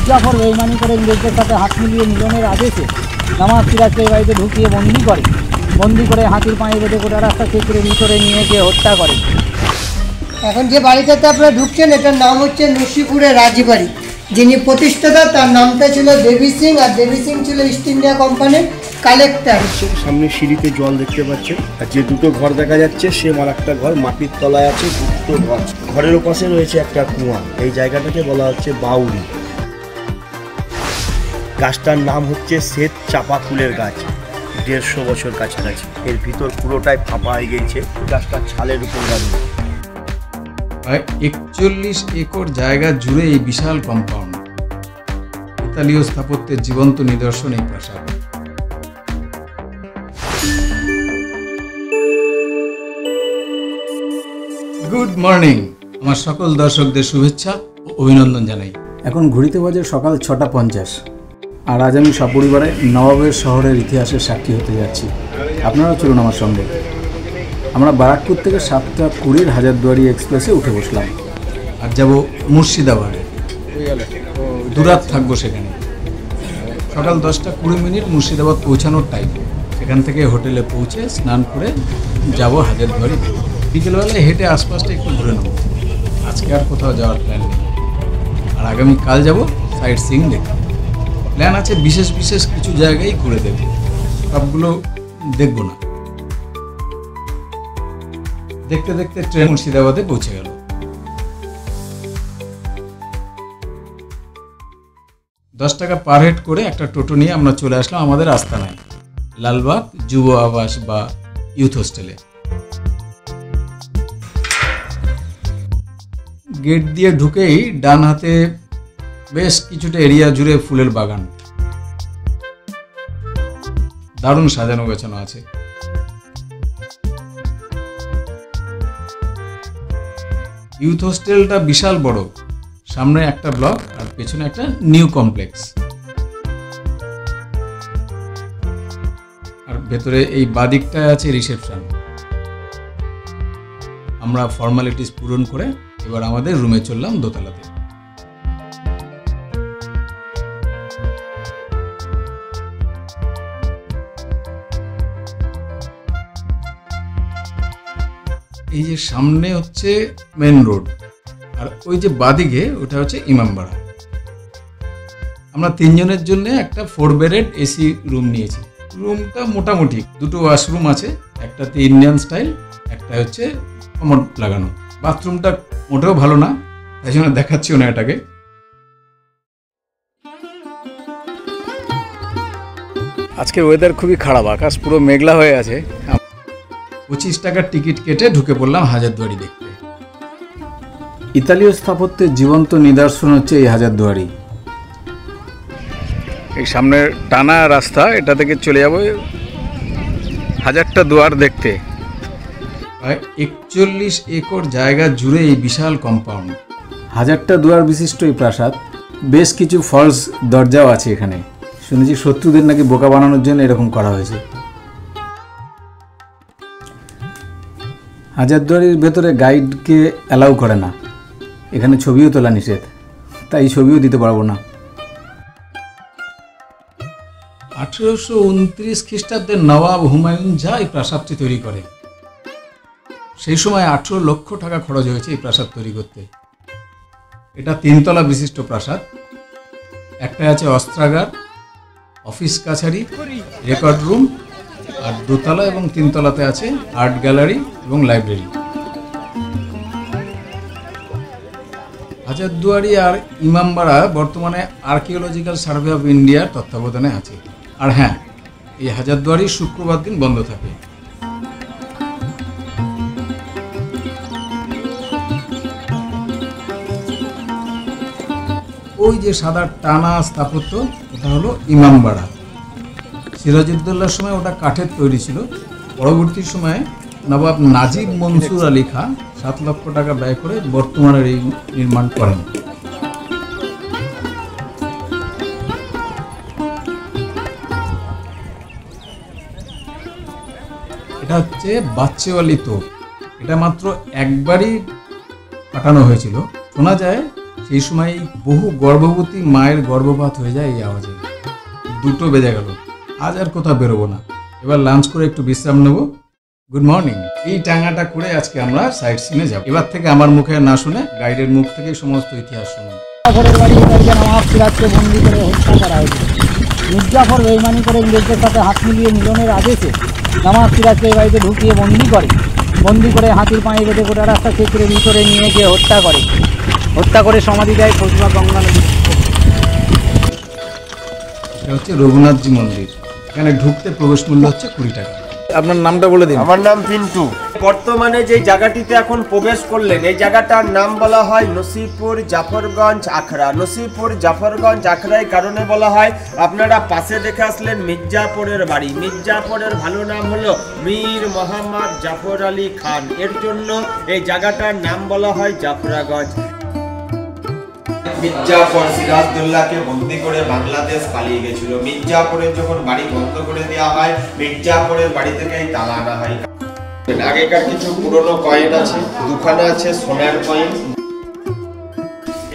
জাফর বেইমানি করে ইংরেজদের সাথে হাত মিলিয়ে মিলনের আদেশে নওয়াব সিরাজকে এই বাড়িতে ঢুকিয়ে বন্দি করে হাতির পায়ে বেঁধে গোটা রাস্তা চেকড়ে ভিতরে নিয়ে গিয়ে হত্যা করে। এখন যে বাড়িটাতে আপনারা ঢুকছেন এটার নাম হচ্ছে নসিপুরের রাজবাড়ি। যিনি প্রতিষ্ঠাতা তার নামটা ছিল দেবী সিং, আর দেবী সিং ছিল ইস্ট ইন্ডিয়া কোম্পানির কালেক্টর। সামনে সিঁড়িতে জল দেখতে পাচ্ছেন, আর যে দুটো ঘর দেখা যাচ্ছে সে একটা ঘর মাটির তলায় আছে, দুটো ঘর। ঘরের ওপাশে রয়েছে একটা কুয়া। এই জায়গাটাকে বলা হচ্ছে বাউরি। গাছটার নাম হচ্ছে শ্বেত চাপা ফুলের গাছ। 150 বছর কাছাকাছি। এর ভিতর পুরোটাই ফাঁপা হয়ে গেছে। গাছটার ছালের উপর দাঁড়িয়ে। প্রায় 41 একর জায়গা জুড়ে এই বিশাল কম্পাউন্ড। ইতালীয় স্থাপত্যের জীবন্ত নিদর্শন এই প্রাসাদ। গুড মর্নিং, আমার সকল দর্শকদের শুভেচ্ছা ও অভিনন্দন জানাই। এখন ঘড়িতে বাজে সকাল 6:50, আর আজ আমি সপরিবারে নবাবের শহরের ইতিহাসের সাক্ষী হতে যাচ্ছি। আপনারা চলুন আমার সঙ্গে। আমরা বারাকপুর থেকে 7:20 হাজারদুয়ারি এক্সপ্রেসে উঠে বসলাম। আর যাব মুর্শিদাবাদে। দুরাত থাকবো সেখানে। সকাল 10:20 মুর্শিদাবাদ পৌঁছানোর টাইম। সেখান থেকে হোটেলে পৌঁছে স্নান করে যাব হাজারদুয়ারি। বিকেলবেলায় হেঁটে আশপাশটা একটু ঘুরে নেব। আজকে আর কোথাও যাওয়ার প্ল্যান নেই। আর আগামীকাল যাব সাইট সিইং দেখতে। প্ল্যান আছে বিশেষ বিশেষ কিছু জায়গায় ঘুরে দেব, সবগুলো দেখব না। দেখতে দেখতে ট্রেন মুর্শিদাবাদে পৌঁছে গেল। $10 পার হেড করে একটা টোটো নিয়ে আমরা চলে আসলাম আমাদের আস্তানায়, লালবাগ যুব আবাস বা ইউথ হোস্টেলে। গেট দিয়ে ঢুকেই ডান হাতে বেশ কিছুটা এরিয়া জুড়ে ফুলের বাগান। দারুণ সাজানো গোছানো আছে। ইউথ হোস্টেলটা বিশাল বড়। সামনে একটা ব্লক আর পেছনে একটা নিউ কমপ্লেক্স। আর ভেতরে এই বাদিকটায় আছে রিসেপশন। আমরা ফর্মালিটিস পূরণ করে এবার আমাদের রুমে চললাম দোতলাতে। এই যে সামনে হচ্ছে মেন রোড, আর ওই যে বাদিকে ওটা হচ্ছে ইমামবাড়া। আমরা 3 জনের জন্য একটা 4 বেডেড এসি রুম নিয়েছি। রুমটা মোটামুটি, দুটো ওয়াশরুম আছে, একটাতে ইন্ডিয়ান স্টাইল, একটা হচ্ছে কমোড লাগানো। বাথরুমটা মোটেও ভালো না, তাই জন্য দেখাচ্ছিও না এটাকে। আজকের ওয়েদার খুবই খারাপ, আকাশ পুরো মেঘলা হয়ে আছে। 25 টাকার টিকিট কেটে ঢুকে পড়লাম হাজারদুয়ারি দেখতে। ইতালীয় স্থাপত্যের জীবন্ত নিদর্শন হচ্ছে এই হাজারদুয়ারি। এই সামনের টানা রাস্তা, এটা থেকে চলে যাব হাজারটা দুয়ার দেখতে। প্রায় 41 একর জায়গা জুড়ে এই বিশাল কম্পাউন্ড। হাজারটা দুয়ার বিশিষ্ট এই প্রাসাদ। বেশ কিছু ফলস দরজাও আছে এখানে। শুনেছি শত্রুদের নাকি বোকা বানানোর জন্য এরকম করা হয়েছে। হাজারদুয়ারির ভেতরে গাইডকে অ্যালাউ করে না। এখানে ছবিও তোলা নিষেধ, তাই ছবিও দিতে পারবো না। 1829 খ্রিস্টাব্দে নবাব হুমায়ুন যা এই প্রাসাদটি তৈরি করে। সেই সময় 18 লক্ষ টাকা খরচ হয়েছে এই প্রাসাদ তৈরি করতে। এটা 3 তলা বিশিষ্ট প্রাসাদ। একটা আছে অস্ত্রাগার, অফিস কাছারি, রেকর্ড রুম, আর 2 তলা এবং 3 তলাতে আছে আর্ট গ্যালারি এবং লাইব্রেরি। হাজারদুয়ারি আর ইমামবাড়া বর্তমানে আর্কিওলজিক্যাল সার্ভে অফ ইন্ডিয়ার তত্ত্বাবধানে আছে। আর হ্যাঁ, এই হাজারদুয়ারি শুক্রবার দিন বন্ধ থাকে। ওই যে সাদা টানা স্থাপত্য, ওটা হলো ইমামবাড়া। সিরাজউদ্দৌলার সময় ওটা কাঠের তৈরি ছিল। পরবর্তী সময়ে নবাব নাজিব মনসুর আলী খান 7 লক্ষ টাকা ব্যয় করে বর্তমানে এই নির্মাণ করেন। এটা হচ্ছে বাচ্চেওয়ালি তোপ। এটা মাত্র একবারই পাঠানো হয়েছিল। শোনা যায় সেই সময় বহু গর্ভবতী মায়ের গর্ভপাত হয়ে যায় এই আওয়াজে। 2টো বেজে গেল, আজ আর কোথাও বেরোবো না, এবার লাঞ্চ করে একটু বিশ্রাম নেব। Good morning. এই টাঙ্গাটা করে আজকে আমরা সাইট সিনে যাব। এবার থেকে আমার মুখে না শুনে গাইডের মুখ থেকে সমস্ত ইতিহাস শুনুন। মির্জাফরের বাড়ি এবারে নবাব সিরাজকে বন্দি করে হত্যা করা হয়েছে। মির্জাফর বেইমানি করে ইংরেজদের সাথে হাত মিলিয়ে মিলনের আদেশে নবাব সিরাজকে এই বাড়িতে ঢুকিয়ে বন্দি করে হাতির পায়ে বেঁধে গোটা রাস্তা চেকরে ভিতরে নিয়ে গিয়ে হত্যা করে সমাধি দেয় ফজলুল্লাহ গঙ্গা নদী। এটা হচ্ছে রঘুনাথজি মন্দির। এখানে ঢুকতে প্রবেশ মূল্য হচ্ছে 20 টাকা। আপনার নামটা বলে দিন। আমার নাম পিন্টু। বর্তমানে যে জায়গাটিতে এখন প্রবেশ করলেন এই জায়গাটার নাম বলা হয় নসিপুর জাফরগঞ্জ আখড়া। নসিপুর জাফরগঞ্জ আখড়া এই কারণে বলা হয়, আপনারা পাশে দেখে আসলেন মির্জাপুরের বাড়ি। মির্জাপুরের ভালো নাম হলো মীর মোহাম্মদ জাফর আলী খান, এর জন্য এই জায়গাটার নাম বলা হয় জাফরাগঞ্জ। মির্জাফর সিরাজদৌল্লাহকে বন্দি করে বাংলাদেশ পালিয়ে গেছিল। মির্জাপুরের যখন বাড়ি বন্ধ করে দেওয়া হয়, মির্জাপুরের বাড়ি থেকেই তালা আনা হয়। আগেকার কিছু পুরনো কয়েন আছে, দুখানা আছে সোনার কয়েন।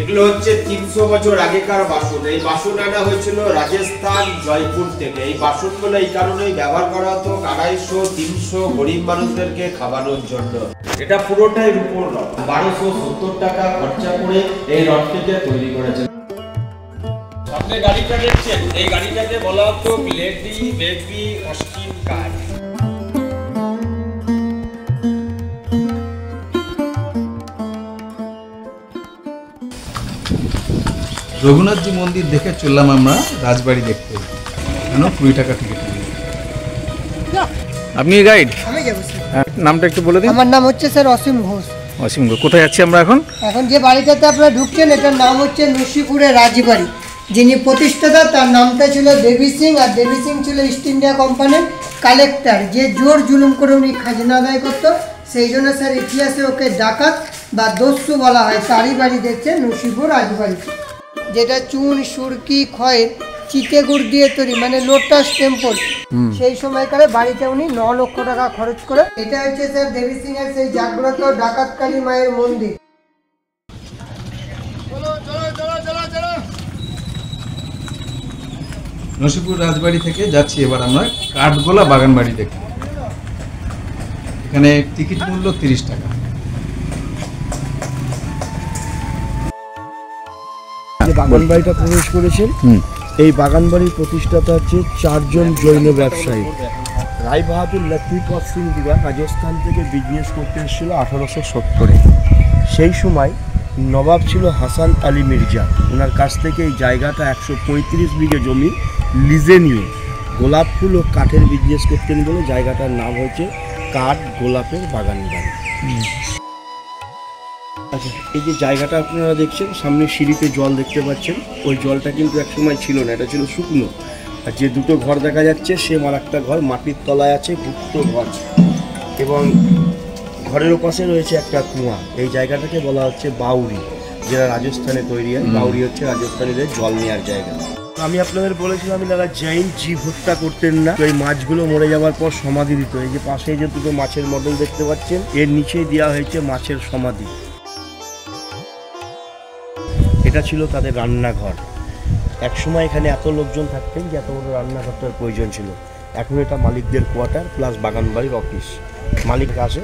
এগুলো হচ্ছে 300 বছর আগেকার বাসন। এই বাসন আনা হয়েছিল রাজস্থান জয়পুর থেকে। এই বাসনগুলো এই কারণেই ব্যবহার করা হতো 250-300 গরিব মানুষদেরকে খাওয়ানোর জন্য। এটা পুরোটাই রূপোর রড। 1270 টাকা খরচা করে এই রডটিকে তৈরি করেছেন। সামনে গাড়িটা দেখছেন, এই গাড়িটাকে বলা হতো লেডি বেবি অস্টিন কার। রঘুনাথজি মন্দির দেখে চললাম আমরা রাজবাড়ি দেখতে। কেন 20 টাকা টিকিট নিয়ে। আপনি গাইড? আমি যাবো স্যার। হ্যাঁ, নামটা একটু বলে দিন। আমার নাম হচ্ছে স্যার অসীম ঘোষ। অসীম ঘোষ। কোথায় যাচ্ছি আমরা এখন? এখন যে বাড়িটাতে আপনারা ঢুকছেন এটার নাম হচ্ছে নসিপুরের রাজবাড়ি। যিনি প্রতিষ্ঠাতা তার নামটা ছিল দেবী সিং, আর দেবী সিং ছিল ইস্ট ইন্ডিয়া কোম্পানির কালেক্টর, যে জোর জুলুম করে উনি খাজনা আদায় করতো। সেই জন্য স্যার ইতিহাসে ওকে ডাকাত বা দস্যু বলা হয়। তারই বাড়ি দেখছেন নসিপুর রাজবাড়ি, যেটা চুন সুরকি খয়ের চিটে গুড় দিয়ে তৈরি, মানে লোটাস টেম্পল। সেই সময়কালে বাড়িতে উনি 9 লক্ষ টাকা খরচ করে। এটা হচ্ছে স্যার দেবী সিং এর সেই জাগ্রত ডাকাতকালী মায়ের মন্দির। নসিপুর রাজবাড়ি থেকে যাচ্ছি এবার আমরা কাঠগোলা বাগান বাড়ি দেখতে। এখানে টিকিট মূল্য 30 টাকা। যে বাগান বাড়িটা প্রবেশ করেছেন, এই বাগান বাড়ির প্রতিষ্ঠাতা হচ্ছে 4 জন জৈন ব্যবসায়ী। রায় বাহাদুর লতিফত সিং দিবা রাজস্থান থেকে বিজনেস করতে এসেছিল 1870-এ। সেই সময় নবাব ছিল হাসান আলী মির্জা। ওনার কাছ থেকে এই জায়গাটা 135 বিঘে জমি লিজে নিয়ে গোলাপ ফুল ও কাঠের বিজনেস করতেন বলে জায়গাটার নাম হয়েছে কাঠ গোলাপের বাগান বাড়ি। আচ্ছা, এই যে জায়গাটা আপনারা দেখছেন, সামনে সিঁড়িতে জল দেখতে পাচ্ছেন, ওই জলটা কিন্তু একসময় ছিল না, এটা ছিল শুকনো। আর যে 2টো ঘর দেখা যাচ্ছে সে একটা ঘর মাটির তলায় আছে, গুপ্ত ঘর, এবং ঘরের ওপাশে রয়েছে একটা কুয়া। এই জায়গাটাকে বলা হচ্ছে বাউরি, যেটা রাজস্থানে তৈরি হয়। বাউরি হচ্ছে রাজস্থানীদের জল নেওয়ার জায়গা। আমি আপনাদের বলেছিলাম এনারা জৈন জীব হত্যা করতেন না। তো এই মাছগুলো মরে যাওয়ার পর সমাধি দিত। এই যে পাশে যে 2টো মাছের মডেল দেখতে পাচ্ছেন, এর নিচেই দেওয়া হয়েছে মাছের সমাধি। এটা ছিল তাদের রান্নাঘর। একসময় এখানে এত লোকজন থাকতেন যে এত বড় রান্নাঘরটার প্রয়োজন ছিল। এখন এটা মালিকদের কোয়ার্টার প্লাস বাগান বাড়ির অফিস। মালিক আসে।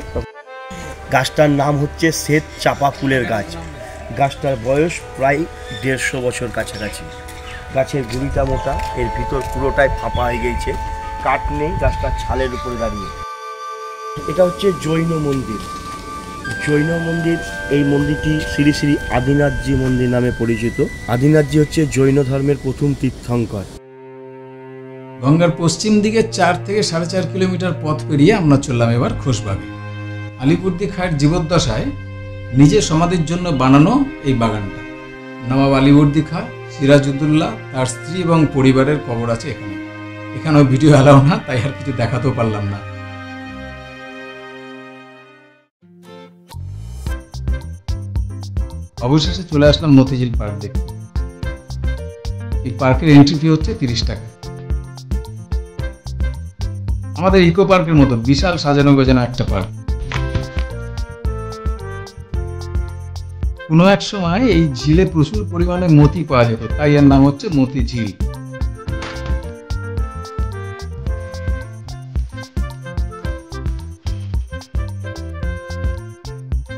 গাছটার নাম হচ্ছে শ্বেত চাপা ফুলের গাছ। গাছটার বয়স প্রায় 150 বছর কাছাকাছি। গাছের গুড়িটা মোটা, এর ভিতর পুরোটাই ফাঁপা হয়ে গেছে, কাঠ নেই, গাছটার ছালের উপরে দাঁড়িয়ে। এটা হচ্ছে জৈন মন্দির। জৈন মন্দির, এই মন্দিরটি শ্রী শ্রী আদিনাথজি মন্দির নামে পরিচিত। আদিনাথজি হচ্ছে জৈন ধর্মের প্রথম তীর্থঙ্কর। গঙ্গার পশ্চিম দিকে 4 থেকে 4.5 কিলোমিটার পথ পেরিয়ে আমরা চললাম এবার খোশবাগে। আলিবর্দী খাঁর জীবদ্দশায় নিজের সমাধির জন্য বানানো এই বাগানটা। নবাব আলিবর্দী খাঁ, সিরাজউদ্দৌলা, তার স্ত্রী এবং পরিবারের কবর আছে এখানে। এখানেও ভিডিও অ্যালাউ না, তাই আর কিছু দেখাতেও পারলাম না। অবশেষে চলে আসলাম মতিঝিল পার্ক দেখতে। এই পার্কের এন্ট্রি ফি হচ্ছে 30 টাকা। আমাদের ইকো পার্কের মতো বিশাল সাজানো গোছানো একটা পার্ক। কোনো এক সময় এই ঝিলে প্রচুর পরিমাণে মতি পাওয়া যেত, তাই এর নাম হচ্ছে মতি ঝিল।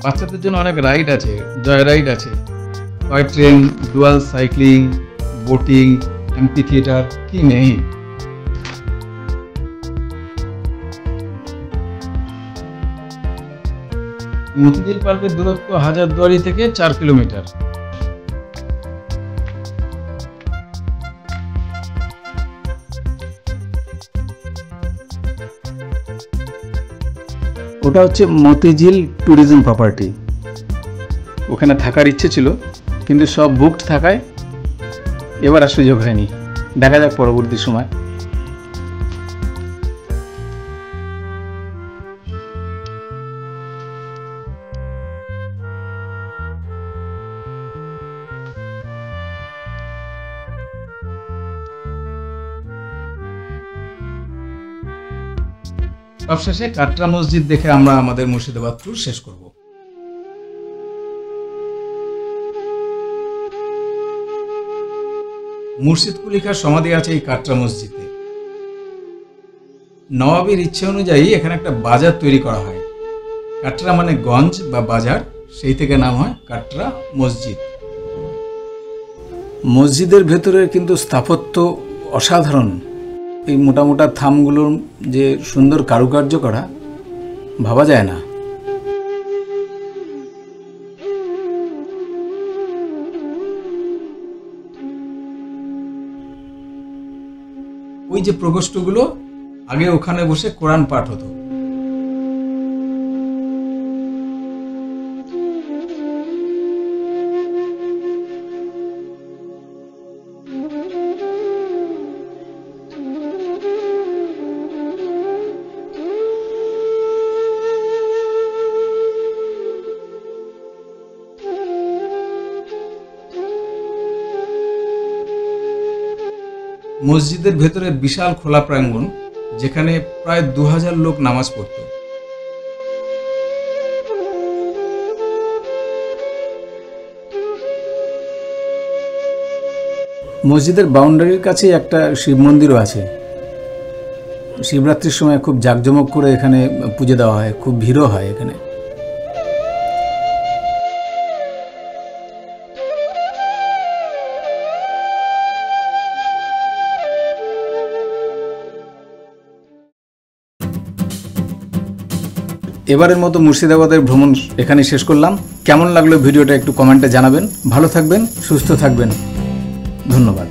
বাচ্চাদের জন্য অনেক রাইড আছে, জয় রাইড আছে, toy train, dual cycling, boating, MP theatre, কি নেই। মতিঝিল পার্কের দূরত্ব হাজারদুয়ারি থেকে 4 কিলোমিটার। ওটা হচ্ছে মতিঝিল ট্যুরিজম প্রপার্টি। ওখানে থাকার ইচ্ছে ছিল, কিন্তু সব বুকড থাকায় এবার আর সুযোগ হয়নি। দেখা যাক পরবর্তী সময়। সবশেষে কাটরা মসজিদ দেখে আমরা আমাদের মুর্শিদাবাদ ট্যুর শেষ করব। মুর্শিদ কুলি খাঁর সমাধি আছে এই কাটরা মসজিদে। নবাবের ইচ্ছে অনুযায়ী এখানে একটা বাজার তৈরি করা হয়। কাটরা মানে গঞ্জ বা বাজার, সেই থেকে নাম হয় কাটরা মসজিদ। মসজিদের ভেতরে কিন্তু স্থাপত্য অসাধারণ। এই মোটা মোটা থামগুলোর যে সুন্দর কারুকার্য করা, ভাবা যায় না। ওই যে প্রকোষ্ঠগুলো, আগে ওখানে বসে কোরআন পাঠ হতো। মসজিদের ভেতরে বিশাল খোলা প্রাঙ্গণ, যেখানে প্রায় 2000 লোক নামাজ পড়ত। মসজিদের বাউন্ডারির কাছে একটা শিব মন্দিরও আছে। শিবরাত্রির সময় খুব জাঁকজমক করে এখানে পুজো দেওয়া হয়, খুব ভিড়ও হয় এখানে। এবারের মতো মুর্শিদাবাদের ভ্রমণ এখানে শেষ করলাম। কেমন লাগলো ভিডিওটা একটু কমেন্টে জানাবেন। ভালো থাকবেন, সুস্থ থাকবেন। ধন্যবাদ।